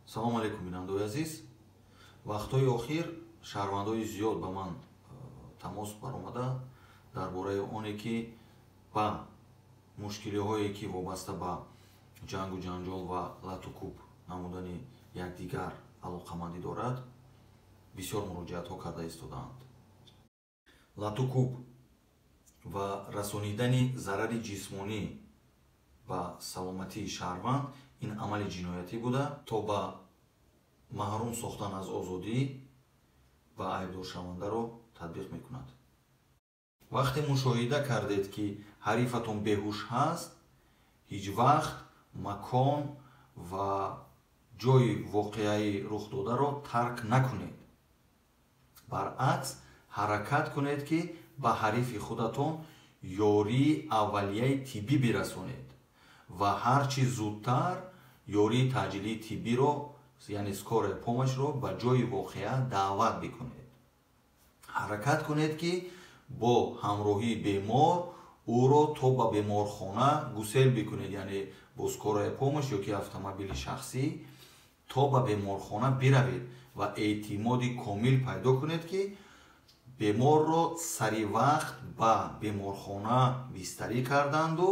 салом алейкум бинандаои азиз. Вақтҳои охир шаҳрвандои зиёд ба ман тамос баромада дар бораи оне ки ба мушкилиҳое ки вобаста ба ҷангу ҷанҷол ва латукуб намудани якдигар алоқамандӣ дорад бисёр муроҷиатҳо карда истодаанд. Латукуб ва расонидани зарари ҷисмонӣ ба саломатии шаҳрванд ин амали ҷиноятӣ буда то ба маҳрум сохтан аз озодӣ ва айбдоршавандаро татбиқ мекунад. вақте мушоҳида кардед ки ҳарифатон беҳуш ҳаст, ҳеҷ вақт макон ва ҷои воқеаи рухдодаро тарк накунед. баръакс ҳаракат кунед ки ба ҳарифи худатон ёрии аввалияи тиббӣ бирасонед ва ҳарчи зудтар ёрии таъҷилии тиббиро яъне скорая помощро ба ҷои воқеа даъват бикунед. ҳаракат кунед ки бо ҳамроҳии бемор ӯро то ба беморхона гусел бикунед, яъне бо скорая помощ ё ки автомобили шахсӣ то ба беморхона биравед ва эътимоди комил пайдо кунед ки беморро сари вақт ба беморхона бистарӣ карданду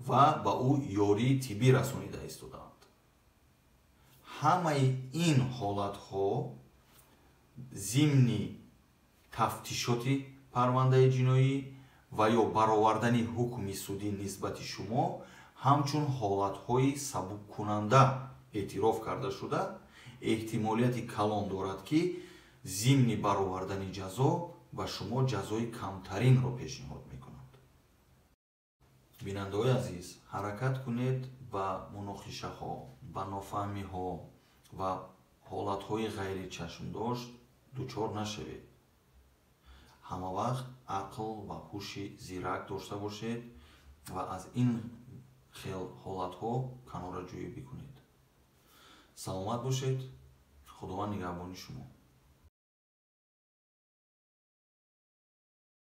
ва ба ӯ ёрии тиббӣ расонида истоданд. ҳамаи ин ҳолатҳо зимни тафтишоти парвандаи ҷиноӣ ва ё баровардани ҳукми судӣ нисбати шумо ҳамчун ҳолатҳои сабуккунанда эътироф карда шуда эҳтимолияти калон дорад ки зимни баровардани ҷазо ба шумо ҷазои камтаринро пешниҳод мекунад. бинандаои азиз, ҳаракат кунед ба мунохишаҳо, ба нофаҳмиҳо ва ҳолатҳои ғайри чашмдошт дучор нашавед. ҳама вақт ақл ва ҳуши зирак дошта бошед ва аз ин хел ҳолатҳо канораҷӯӣ бикунед. саломат бошед. худованд нигаҳбони шумо.